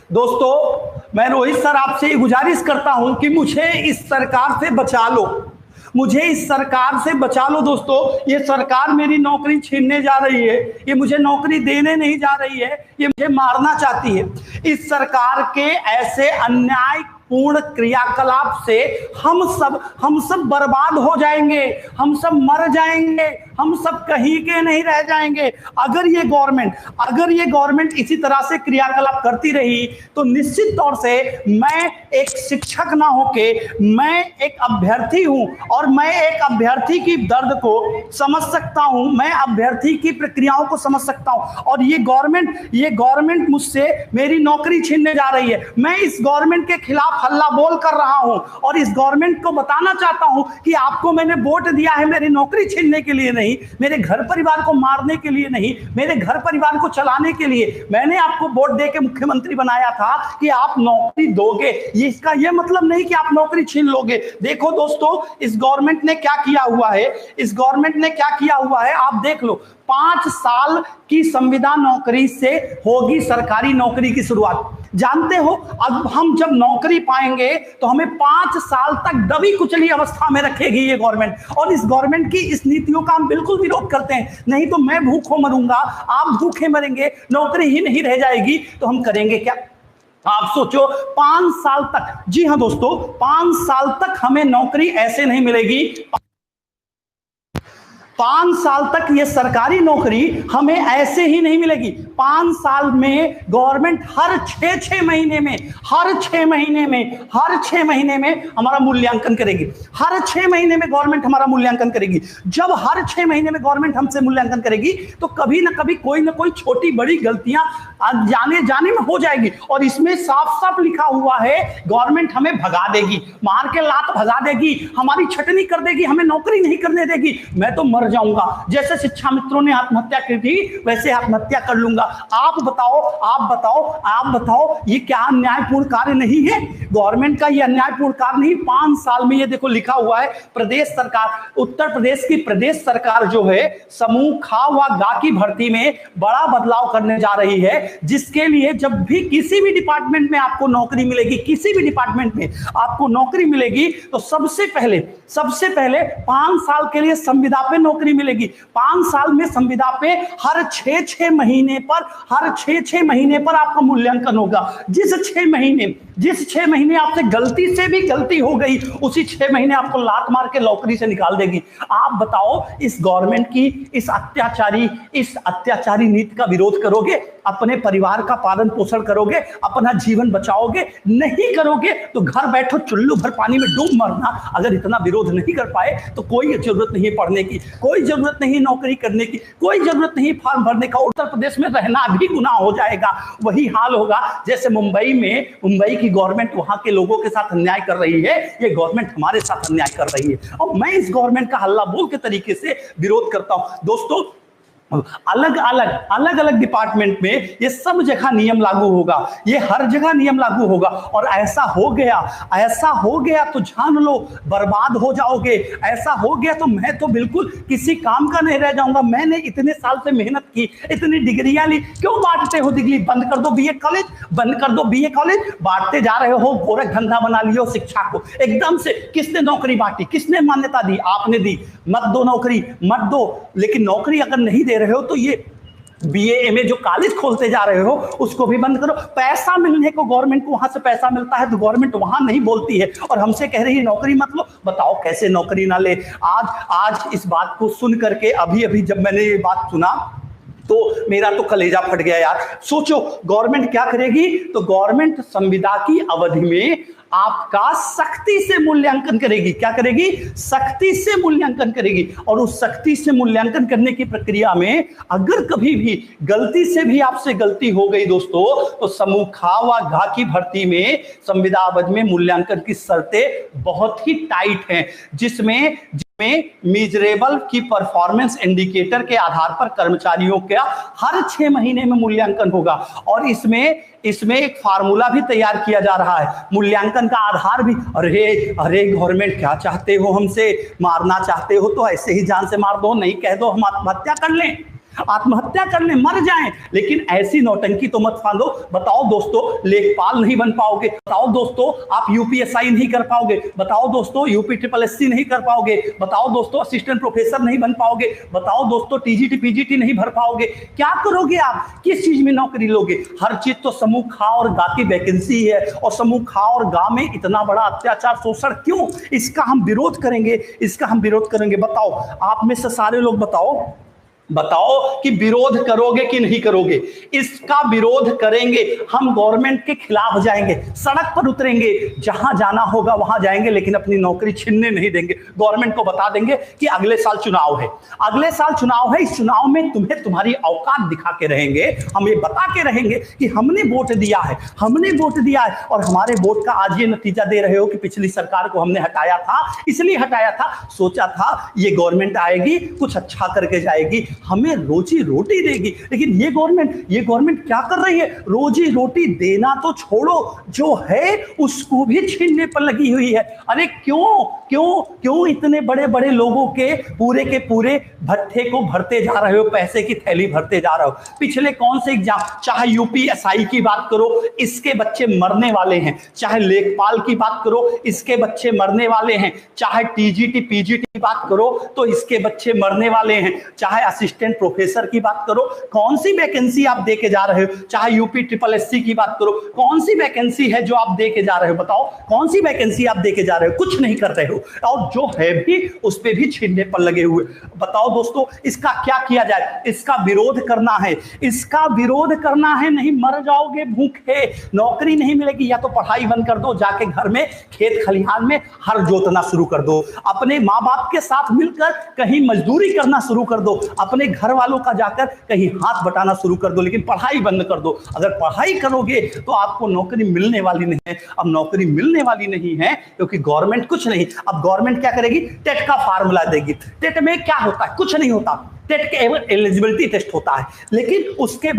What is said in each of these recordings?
दोस्तों, मैं रोहित सर आपसे गुजारिश करता हूं कि मुझे इस सरकार से बचा लो, मुझे इस सरकार से बचा लो। दोस्तों, ये सरकार मेरी नौकरी छीनने जा रही है, ये मुझे नौकरी देने नहीं जा रही है, ये मुझे मारना चाहती है। इस सरकार के ऐसे अन्याय पूर्ण क्रियाकलाप से हम सब बर्बाद हो जाएंगे, हम सब मर जाएंगे, हम सब कहीं के नहीं रह जाएंगे। अगर ये गवर्नमेंट इसी तरह से क्रियाकलाप करती रही तो निश्चित तौर से मैं एक शिक्षक ना होके मैं एक अभ्यर्थी हूं और मैं एक अभ्यर्थी की दर्द को समझ सकता हूं, मैं अभ्यर्थी की प्रक्रियाओं को समझ सकता हूं। और ये गवर्नमेंट मुझसे मेरी नौकरी छीनने जा रही है। मैं इस गवर्नमेंट के खिलाफ हल्ला बोल कर रहा हूं और इस गवर्नमेंट को बताना चाहता हूं कि आपको मैंने वोट दिया है मेरी नौकरी छीनने के लिए नहीं, मेरे घर परिवार को मारने के लिए नहीं, मेरे घर परिवार को चलाने के लिए। मैंने आपको वोट देके मुख्यमंत्री बनाया था कि आप नौकरी दोगे, ये इसका ये मतलब नहीं कि आप नौकरी छीन लोगे। देखो दोस्तों, इस गवर्नमेंट ने क्या किया हुआ है, आप देख लो। 5 साल की संविदा नौकरी से होगी सरकारी नौकरी की शुरुआत। जानते हो, अब हम जब नौकरी पाएंगे तो हमें 5 साल तक दबी कुचली अवस्था में रखेगी ये गवर्नमेंट। और इस गवर्नमेंट की इस नीतियों का हम बिल्कुल विरोध करते हैं। नहीं तो मैं भूखों मरूंगा, आप भूखे मरेंगे, नौकरी ही नहीं रह जाएगी तो हम करेंगे क्या? आप सोचो, 5 साल तक, जी हां दोस्तों, 5 साल तक हमें नौकरी ऐसे नहीं मिलेगी। 5 साल तक ये सरकारी नौकरी हमें ऐसे ही नहीं मिलेगी। 5 साल में गवर्नमेंट हर 6 महीने में हमारा मूल्यांकन करेगी। हर 6 महीने में गवर्नमेंट हमारा मूल्यांकन करेगी। जब हर 6 महीने में गवर्नमेंट हमसे मूल्यांकन करेगी तो कभी ना कभी कोई ना कोई छोटी बड़ी गलतियां जाने में हो जाएगी। और इसमें साफ साफ लिखा हुआ है, गवर्नमेंट हमें भगा देगी, मार के लात भगा देगी, हमारी छटनी कर देगी, हमें नौकरी नहीं करने देगी। मैं तो मर जाऊंगा। जैसे शिक्षा मित्रों ने आत्महत्या की थी वैसे आत्महत्या कर लूंगा। आप बताओ, ये क्या अन्यायपूर्ण कार्य नहीं है? गवर्नमेंट का ये अन्यायपूर्ण कार्य नहीं। 5 साल में ये देखो लिखा हुआ है, प्रदेश सरकार, उत्तर प्रदेश की प्रदेश सरकार जो है समूह ख व ग की भर्ती में बड़ा बदलाव करने जा रही है, जिसके लिए जब भी किसी भी डिपार्टमेंट में आपको नौकरी मिलेगी, किसी भी डिपार्टमेंट में आपको नौकरी मिलेगी तो सबसे पहले 5 साल के लिए संविदा पे नौकरी मिलेगी। 5 साल में संविदा पे हर 6 महीने पर आपका मूल्यांकन होगा। जिस 6 महीने आपसे गलती से भी गलती हो गई, उसी 6 महीने आपको लात मार के नौकरी से निकाल देगी। आप बताओ, इस गवर्नमेंट की इस अत्याचारी नीति का विरोध करोगे? अपने परिवार का पालन पोषण करोगे? अपना जीवन बचाओगे? नहीं करोगे तो घर बैठो चुल्लू भर पानी में डूब मरना। अगर इतना विरोध नहीं कर पाए तो कोई जरूरत नहीं पढ़ने की, कोई जरूरत नहीं नौकरी करने की, कोई जरूरत नहीं फॉर्म भरने का। उत्तर प्रदेश में रहना भी गुनाह हो जाएगा। वही हाल होगा जैसे मुंबई की गवर्नमेंट वहां के लोगों के साथ अन्याय कर रही है, ये गवर्नमेंट हमारे साथ अन्याय कर रही है। और मैं इस गवर्नमेंट का हल्ला बोल के तरीके से विरोध करता हूं। दोस्तों, अलग अलग डिपार्टमेंट में ये सब जगह नियम लागू होगा, ये हर जगह नियम लागू होगा। और ऐसा हो गया तो जान लो बर्बाद हो जाओगे। ऐसा हो गया तो मैं तो बिल्कुल किसी काम का नहीं रह जाऊंगा। मैंने इतने साल से मेहनत की, इतनी डिग्रियां ली, क्यों बांटते हो डिग्री? बंद कर दो बीए कॉलेज, बांटते जा रहे हो, गोरख धंधा बना लियो शिक्षा को एकदम से। किसने नौकरी बांटी, किसने मान्यता दी? आपने दी। मत दो नौकरी, मत दो। लेकिन नौकरी अगर नहीं दे रहे हो तो ये बीए एमए जो कॉलेज खोलते जा रहे हो उसको भी बंद करो। पैसा मिलने को, गवर्नमेंट को वहां से पैसा मिलता है तो गवर्नमेंट वहां नहीं बोलती है और हमसे कह रही है नौकरी मत लो। बताओ कैसे नौकरी ना ले? आज इस बात को सुन करके अभी जब मैंने ये बात सुना तो मेरा तो कलेजा फट गया यार। सोचो गवर्नमेंट क्या करेगी? तो गवर्नमेंट संविदा की अवधि में आपका सख्ती से मूल्यांकन करेगी। क्या करेगी? सख्ती से मूल्यांकन करेगी। और उस सख्ती से मूल्यांकन करने की प्रक्रिया में अगर कभी भी गलती से भी आपसे गलती हो गई दोस्तों, तो समूह ख व घ की भर्ती में संविदा अवधि में मूल्यांकन की शर्तें बहुत ही टाइट हैं, जिसमें मीजरेबल की परफॉर्मेंस इंडिकेटर के आधार पर कर्मचारियों का हर 6 महीने में मूल्यांकन होगा। और इसमें एक फार्मूला भी तैयार किया जा रहा है, मूल्यांकन का आधार भी। अरे गवर्नमेंट क्या चाहते हो हमसे? मारना चाहते हो तो ऐसे ही जान से मार दो, नहीं कह दो हम आत्महत्या कर लें। आत्महत्या करने मर जाएं, लेकिन ऐसी नौटंकी तो मत फालो। बताओ दोस्तों, लेखपाल नहीं बन पाओगे, बताओ दोस्तों आप यूपीएसआई नहीं कर पाओगे, बताओ दोस्तों यूपी ट्रिपल एससी नहीं कर पाओगे, बताओ दोस्तों असिस्टेंट प्रोफेसर नहीं बन पाओगे, बताओ दोस्तों टीजीटी पीजीटी नहीं भर पाओगे। क्या करोगे आप? किस चीज में नौकरी लोगे? हर चीज तो समूह खा और गा की वैकेंसी है, और समूह खा और गा में इतना बड़ा अत्याचार शोषण क्यों? इसका हम विरोध करेंगे, इसका हम विरोध करेंगे। बताओ आप में से सारे लोग बताओ कि विरोध करोगे कि नहीं करोगे? इसका विरोध करेंगे, हम गवर्नमेंट के खिलाफ जाएंगे, सड़क पर उतरेंगे, जहां जाना होगा वहां जाएंगे, लेकिन अपनी नौकरी छीनने नहीं देंगे। गवर्नमेंट को बता देंगे कि अगले साल चुनाव है, अगले साल चुनाव है, इस चुनाव में तुम्हें तुम्हारी औकात दिखा के रहेंगे, हम ये बता के रहेंगे कि हमने वोट दिया है, हमने वोट दिया है, और हमारे वोट का आज ये नतीजा दे रहे हो कि पिछली सरकार को हमने हटाया था, इसलिए हटाया था, सोचा था ये गवर्नमेंट आएगी कुछ अच्छा करके जाएगी, हमें रोजी रोटी देगी। लेकिन ये गवर्नमेंट क्या कर रही है? रोजी रोटी देना तो छोड़ो, जो है उसको भी छीनने पर लगी हुई है। अरे क्यों क्यों क्यों इतने बड़े बड़े लोगों के पूरे भट्ठे को भरते जा रहे हो, पैसे की थैली भरते जा रहे हो? पिछले कौन से एग्जाम, चाहे यूपीएसआई की बात करो, इसके बच्चे मरने वाले हैं, चाहे लेखपाल की बात करो, इसके बच्चे मरने वाले हैं, चाहे टीजीटी पीजीटी की बात करो तो इसके बच्चे मरने वाले हैं, चाहे असिस्टेंट प्रोफेसर की बात करो, कौन सी वैकेंसी आप दे के जा रहे हो, चाहे यूपी ट्रिपल एससी की बात करो, कौन सी वैकेंसी है जो आप दे के जा रहे हो? बताओ कौन सी वैकेंसी आप दे के जा रहे हो? कुछ नहीं कर रहे हो, और जो है भी उस पे भी छीनने पर लगे हुए। बताओ दोस्तों, इसका क्या किया जाए? इसका विरोध करना है, इसका विरोध करना है, नहीं मर जाओगे भूखे, नौकरी नहीं मिलेगी, या तो पढ़ाई बंद कर दो, जाके घर में खेत खलिहान में हर जोतना शुरू कर दो, अपने माँ बाप के साथ मिलकर कहीं मजदूरी करना शुरू कर दो, अपने घर वालों का जाकर कहीं हाथ बटाना शुरू कर दो, लेकिन पढ़ाई बंद कर दो। अगर पढ़ाई करोगे तो आपको नौकरी मिलने वाली नहीं है। अब नौकरी मिलने वाली नहीं है क्योंकि गवर्नमेंट कुछ नहीं, अब गवर्नमेंट क्या करेगी? टेट का फार्मूला देगी। टेट में क्या होता है? कुछ नहीं होता, टेट के एलिजिबिलिटी टेस्ट होता है, लेकिन उसके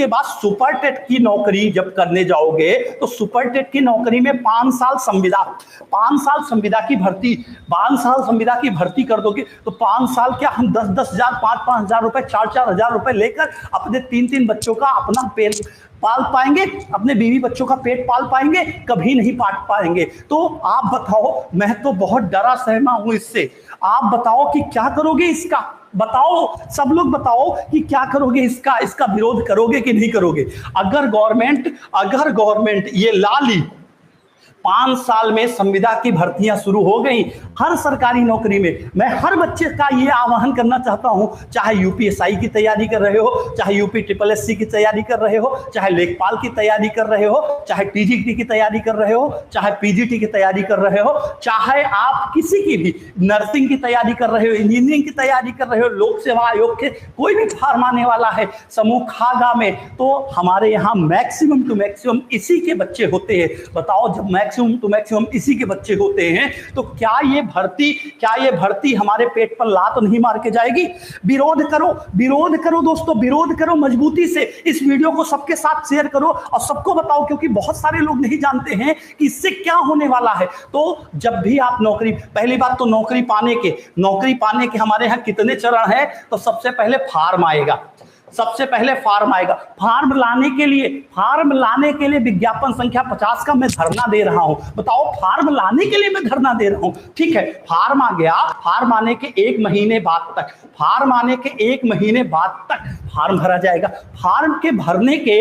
बाद सुपर टेट की नौकरी जब करने जाओगे तो सुपर टेट की नौकरी में 5 साल संविदा की भर्ती, 5 साल संविदा की भर्ती कर दोगे तो 5 साल क्या हम 10-10 हजार, 5-5 हजार रुपए, 4-4 हजार रुपए लेकर अपने 3-3 बच्चों का अपना पेट पाल पाएंगे, अपने बीवी बच्चों का पेट पाल पाएंगे? कभी नहीं पाल पाएंगे। तो आप बताओ, मैं तो बहुत डरा सहमा हूं इससे, आप बताओ कि क्या करोगे इसका? बताओ, सब लोग बताओ कि क्या करोगे इसका विरोध करोगे कि नहीं करोगे? अगर गवर्नमेंट ये ला ली, 5 साल में संविदा की भर्तियां शुरू हो गई हर सरकारी नौकरी में, मैं हर बच्चे का ये आह्वान करना चाहता हूं, चाहे यूपीएसआई की तैयारी कर रहे हो, चाहे यूपी ट्रिपल एससी की तैयारी कर रहे हो, चाहे लेखपाल की तैयारी कर रहे हो, चाहे टीजीटी की तैयारी कर रहे हो, चाहे पीजीटी की तैयारी कर रहे हो, चाहे आप किसी की भी नर्सिंग की तैयारी कर रहे हो, इंजीनियरिंग की तैयारी कर रहे हो, लोक सेवा आयोग के कोई भी फार्म आने वाला है समूह खागा में, तो हमारे यहाँ मैक्सिमम टू मैक्सिमम इसी के बच्चे होते हैं। बताओ, जब मैक्सिमम टू मैक्सिमम इसी के बच्चे होते हैं तो क्या ये भर्ती हमारे पेट पर लात नहीं मार के जाएगी? विरोध करो दोस्तों, विरोध करो मजबूती से। इस वीडियो को सबके साथ शेयर करो और सबको बताओ, क्योंकि बहुत सारे लोग नहीं जानते हैं कि इससे क्या होने वाला है। तो जब भी आप नौकरी, पहली बात तो नौकरी पाने के हमारे यहाँ कितने चरण है? तो सबसे पहले फार्म आएगा, फार्म लाने के लिए विज्ञापन संख्या 50 का मैं धरना दे रहा हूं। बताओ, फार्म लाने के लिए मैं धरना दे रहा हूं, ठीक है? फार्म आ गया, फार्म आने के 1 महीने बाद तक फार्म भरा जाएगा। फार्म के भरने के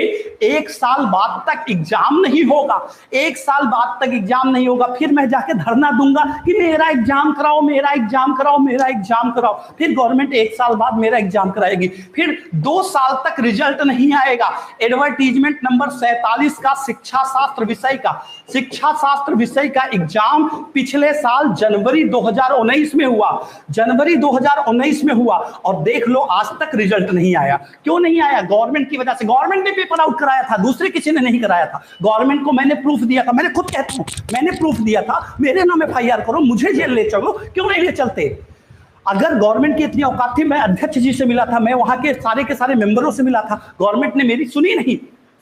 1 साल बाद तक एग्जाम नहीं होगा, 1 साल बाद तक एग्जाम नहीं होगा। फिर मैं जाके धरना दूंगा कि मेरा एग्जाम कराओ। फिर गवर्नमेंट 1 साल बाद मेरा एग्जाम कराएगी। फिर 2 साल तक रिजल्ट नहीं आएगा। एडवर्टीजमेंट नंबर 47 का शिक्षा शास्त्र विषय का एग्जाम पिछले साल जनवरी 2019 में हुआ, और देख लो आज तक रिजल्ट नहीं आया। क्यों नहीं आया? गवर्नमेंट की वजह से। गवर्नमेंट ने पेपर आउट कराया था, दूसरे किसी ने नहीं कराया था। गवर्नमेंट को मैंने प्रूफ दिया था, मैंने खुद कहता हूं, मैंने प्रूफ दिया था, मेरे नाम FIR करो, मुझे जेल ले चलो। क्यों नहीं ले चलते? अगर गवर्नमेंट की इतनी औकात थी, मैं अध्यक्ष जी से मिला था, मैं वहां के सारे मेंबरों से मिला था, गवर्नमेंट ने मेरी सुनी नहीं।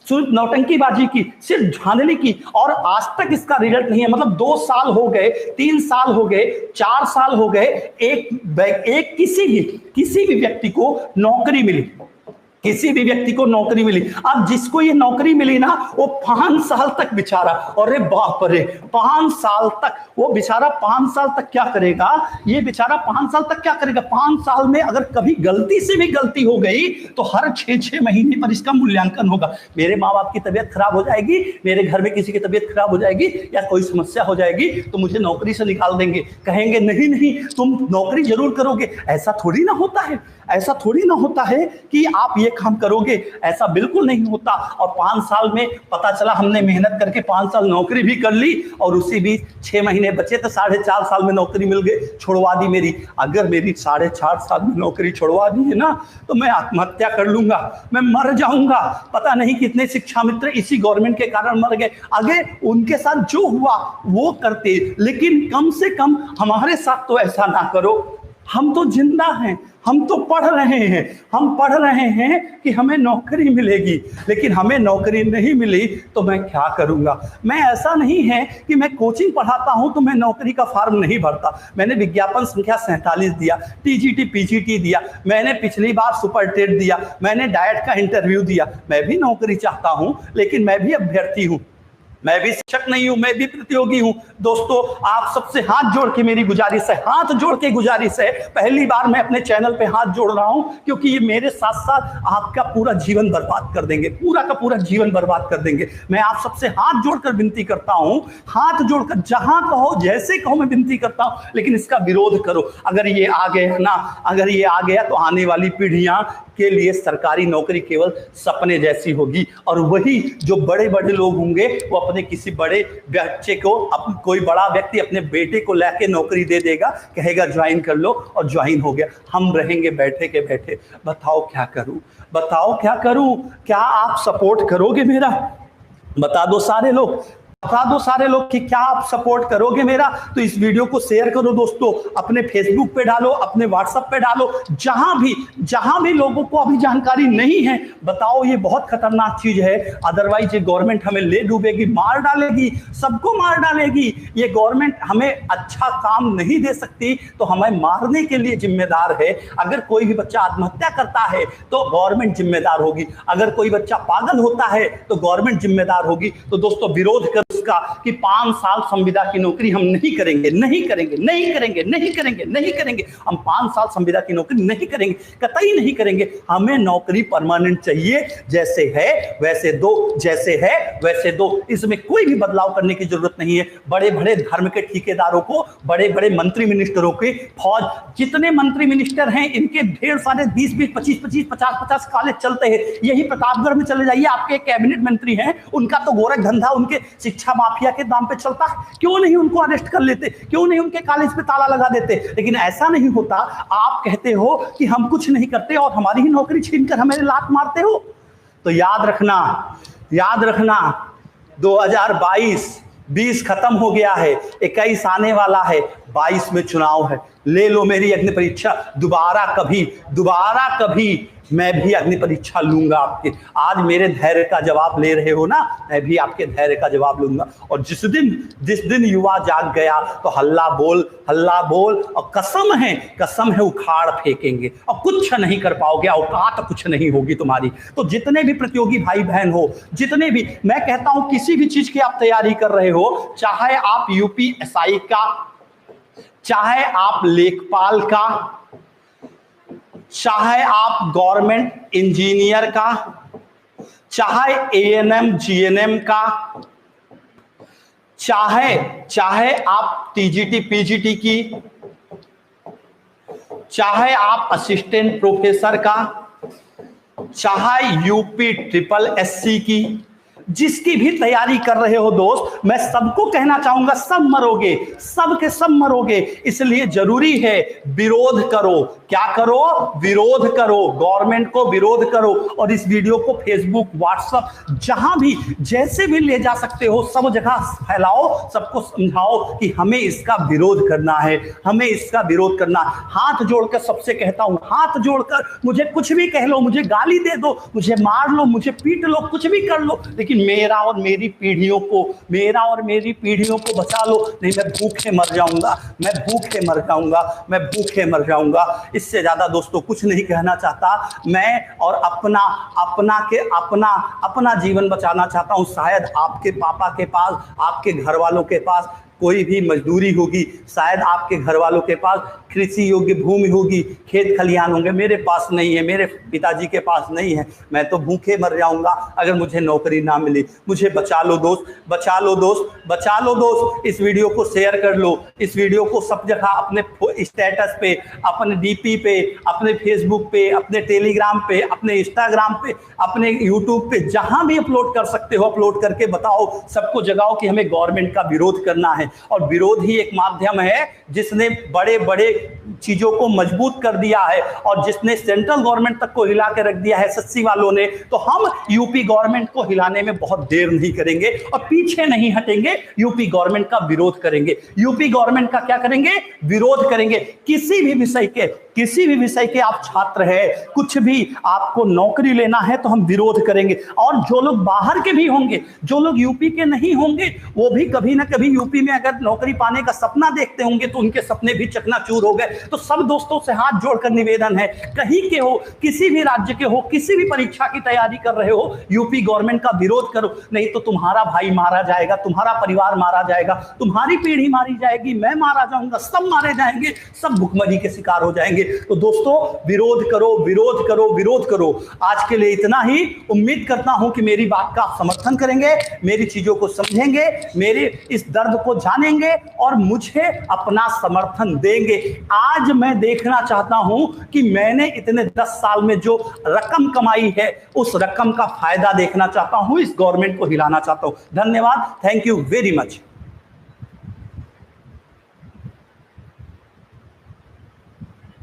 सिर्फ नौटंकीबाजी की, सिर्फ धांधली की, और आज तक इसका रिजल्ट नहीं है। मतलब 2 साल हो गए, 3 साल हो गए, 4 साल हो गए, एक किसी भी व्यक्ति को नौकरी मिली, किसी भी व्यक्ति को नौकरी मिली। अब जिसको ये नौकरी मिली ना, वो 5 साल तक बेचारा, अरे बाप रे, 5 साल तक वो बेचारा 5 साल तक क्या करेगा, ये बेचारा 5 साल तक क्या करेगा। 5 साल में अगर कभी गलती से भी गलती हो गई तो हर 6-6 महीने पर इसका मूल्यांकन होगा। मेरे माँ बाप की तबीयत खराब हो जाएगी, मेरे घर में किसी की तबीयत खराब हो जाएगी या कोई समस्या हो जाएगी तो मुझे नौकरी से निकाल देंगे, कहेंगे नहीं नहीं तुम नौकरी जरूर करोगे। ऐसा थोड़ी ना होता है, ऐसा थोड़ी ना होता है कि आप ये काम करोगे, ऐसा बिल्कुल नहीं होता। और 5 साल में पता चला हमने मेहनत करके 5 साल नौकरी भी कर ली और उसी बीच 6 महीने बचे तो 4.5 साल में नौकरी मिल गई, छुड़वा दी मेरी। अगर मेरी 4.5 साल में नौकरी छुड़वा दी है ना तो मैं आत्महत्या कर लूंगा, मैं मर जाऊंगा। पता नहीं कितने शिक्षा मित्र इसी गवर्नमेंट के कारण मर गए। अगर उनके साथ जो हुआ वो करते, लेकिन कम से कम हमारे साथ तो ऐसा ना करो। हम तो जिंदा हैं, हम तो पढ़ रहे हैं, हम पढ़ रहे हैं कि हमें नौकरी मिलेगी, लेकिन हमें नौकरी नहीं मिली तो मैं क्या करूंगा। मैं ऐसा नहीं है कि मैं कोचिंग पढ़ाता हूं तो मैं नौकरी का फॉर्म नहीं भरता। मैंने विज्ञापन संख्या 47 दिया, टीजीटी पीजीटी दिया, मैंने पिछली बार सुपर टेट दिया, मैंने डाइट का इंटरव्यू दिया। मैं भी नौकरी चाहता हूं, लेकिन मैं भी अभ्यर्थी हूं, मैं भी शिक्षक नहीं हूं, मैं भी प्रतियोगी हूं। दोस्तों, आप सबसे हाथ जोड़ के मेरी गुजारिश है, हाथ जोड़ के गुजारिश है, पहली बार मैं अपने चैनल पे हाथ जोड़ रहा हूं क्योंकि ये मेरे साथ साथ आपका पूरा जीवन बर्बाद कर देंगे, पूरा का पूरा जीवन बर्बाद कर देंगे। मैं आप सबसे हाथ जोड़कर विनती करता हूं, हाथ जोड़कर जहां कहो जैसे कहो मैं विनती करता हूं, लेकिन इसका विरोध करो। अगर ये आ गया ना, अगर ये आ गया तो आने वाली पीढ़ियां के लिए सरकारी नौकरी केवल सपने जैसी होगी। और वही जो बड़े बड़े लोग होंगे वो अपने किसी बड़े बच्चे को, कोई बड़ा व्यक्ति अपने बेटे को लेके नौकरी दे देगा, कहेगा ज्वाइन कर लो, और ज्वाइन हो गया। हम रहेंगे बैठे के बैठे। बताओ क्या करूं, बताओ क्या करूं। क्या आप सपोर्ट करोगे मेरा? बता दो सारे लोग, बता दो सारे लोग कि क्या आप सपोर्ट करोगे मेरा। तो इस वीडियो को शेयर करो दोस्तों, अपने फेसबुक पे डालो, अपने व्हाट्सएप पे डालो, जहां भी लोगों को अभी जानकारी नहीं है। बताओ, ये बहुत खतरनाक चीज है। अदरवाइज ये गवर्नमेंट हमें ले डूबेगी, मार डालेगी, सबको मार डालेगी। ये गवर्नमेंट हमें अच्छा काम नहीं दे सकती तो हमें मारने के लिए जिम्मेदार है। अगर कोई भी बच्चा आत्महत्या करता है तो गवर्नमेंट जिम्मेदार होगी, अगर कोई बच्चा पागल होता है तो गवर्नमेंट जिम्मेदार होगी। तो दोस्तों, विरोध कर उसका कि 5 साल संविदा की नौकरी हम नहीं करेंगे, नहीं करेंगे, नहीं करेंगे, नहीं करेंगे, नहीं करेंगे। हम 5 साल संविदा की नौकरी नहीं करेंगे, कतई नहीं करेंगे। हमें नौकरी परमानेंट चाहिए, जैसे है वैसे दो, जैसे है वैसे दो। इसमें कोई भी बदलाव करने की जरूरत नहीं है। बड़े बड़े धर्म के ठेकेदारों को, बड़े बड़े मंत्री मिनिस्टरों के फौज, जितने मंत्री मिनिस्टर हैं इनके ढेर सारे 20-20, 25-25, 50-50 कॉलेज चलते हैं। यही प्रतापगढ़ में चले जाइए, आपके कैबिनेट मंत्री हैं, उनका तो गोरख धंधा उनके शिक्षा माफिया के नाम पे चलता है। क्यों नहीं उनको अरेस्ट कर लेते, क्यों नहीं उनके कॉलेज पे ताला लगा देते। लेकिन ऐसा नहीं होता। आप कहते हो कि हम कुछ नहीं करते और हमारी ही नौकरी छीनकर हमें लात मारते हो। तो याद रखना, याद रखना, 2022 खत्म हो गया है, 21 आने वाला है, 22 में चुनाव है। ले लो मेरी अग्नि परीक्षा, दोबारा कभी मैं भी अग्नि परीक्षा लूंगा आपके। आज मेरे धैर्य का जवाब ले रहे हो ना, मैं भी आपके धैर्य का जवाब लूंगा। और जिस दिन युवा जाग गया तो हल्ला बोल, और कसम है उखाड़ फेंकेंगे और कुछ नहीं कर पाओगे, औकात कुछ नहीं होगी तुम्हारी। तो जितने भी प्रतियोगी भाई बहन हो, जितने भी, मैं कहता हूं किसी भी चीज की आप तैयारी कर रहे हो, चाहे आप यूपीएसआई का, चाहे आप लेखपाल का, चाहे आप गवर्नमेंट इंजीनियर का, चाहे एएनएम जीएनएम का, चाहे आप टीजीटी पीजीटी की, चाहे आप असिस्टेंट प्रोफेसर का, चाहे यूपी ट्रिपल एससी की, जिसकी भी तैयारी कर रहे हो दोस्त, मैं सबको कहना चाहूंगा, सब मरोगे, सब के सब मरोगे, इसलिए जरूरी है विरोध करो। क्या करो? विरोध करो, गवर्नमेंट को विरोध करो। और इस वीडियो को फेसबुक, व्हाट्सएप, जहां भी जैसे भी ले जा सकते हो सब जगह फैलाओ, सबको समझाओ कि हमें इसका विरोध करना है, हमें इसका विरोध करना। हाथ जोड़कर सबसे कहता हूं, हाथ जोड़कर, मुझे कुछ भी कह लो, मुझे गाली दे दो, मुझे मार लो, मुझे पीट लो, कुछ भी कर लो, लेकिन मेरा और मेरी पीढ़ियों को, मेरा और मेरी पीढ़ियों को बचा लो, नहीं मैं भूखे मर जाऊंगा, मैं भूखे मर जाऊंगा, मैं भूखे मर जाऊंगा। इससे ज्यादा दोस्तों कुछ नहीं कहना चाहता मैं, और अपना जीवन बचाना चाहता हूं। शायद आपके पापा के पास, आपके घर वालों के पास कोई भी मजदूरी होगी, शायद आपके घर वालों के पास कृषि योग्य भूमि होगी, खेत खलिहान होंगे, मेरे पास नहीं है, मेरे पिताजी के पास नहीं है, मैं तो भूखे मर जाऊंगा अगर मुझे नौकरी ना मिली। मुझे बचा लो दोस्त, बचा लो दोस्त, बचा लो दोस्त। इस वीडियो को शेयर कर लो, इस वीडियो को सब जगह अपने स्टेटस पे, अपने डीपी पे, अपने फेसबुक पे, अपने टेलीग्राम पे, अपने इंस्टाग्राम पे, अपने यूट्यूब पे, जहां भी अपलोड कर सकते हो अपलोड करके बताओ, सबको जगाओ कि हमें गवर्नमेंट का विरोध करना है। और विरोध ही एक माध्यम है जिसने बड़े बड़े चीजों को मजबूत कर दिया है और जिसने सेंट्रल गवर्नमेंट तक को हिला के रख दिया है एसएससी वालों ने। तो हम यूपी गवर्नमेंट को हिलाने में बहुत देर नहीं करेंगे और पीछे नहीं हटेंगे, यूपी गवर्नमेंट का विरोध करेंगे। यूपी गवर्नमेंट का क्या करेंगे? विरोध करेंगे। किसी भी विषय के आप छात्र हैं, कुछ भी आपको नौकरी लेना है तो हम विरोध करेंगे। और जो लोग बाहर के भी होंगे, जो लोग यूपी के नहीं होंगे, वो भी कभी ना कभी यूपी में अगर नौकरी पाने का सपना देखते होंगे तो उनके सपने भी चकनाचूर हो गए। तो सब दोस्तों से हाथ जोड़कर निवेदन है, कहीं के हो, किसी भी राज्य के हो, किसी भी परीक्षा की तैयारी कर रहे हो, यूपी गवर्नमेंट का विरोध करो, नहीं तो तुम्हारा भाई मारा जाएगा, तुम्हारा परिवार मारा जाएगा, तुम्हारी पीढ़ी मारी जाएगी, मैं मारा जाऊंगा, सब मारे जाएंगे, सब भुखमरी के शिकार हो जाएंगे। तो दोस्तों विरोध करो, विरोध करो, विरोध करो। आज के लिए इतना ही। उम्मीद करता हूं कि मेरी बात का आप समर्थन करेंगे, मेरी चीजों को समझेंगे, मेरे इस दर्द को जानेंगे और मुझे अपना समर्थन देंगे। आज मैं देखना चाहता हूं कि मैंने इतने 10 साल में जो रकम कमाई है उस रकम का फायदा देखना चाहता हूं, इस गवर्नमेंट को हिलाना चाहता हूं। धन्यवाद, थैंक यू वेरी मच।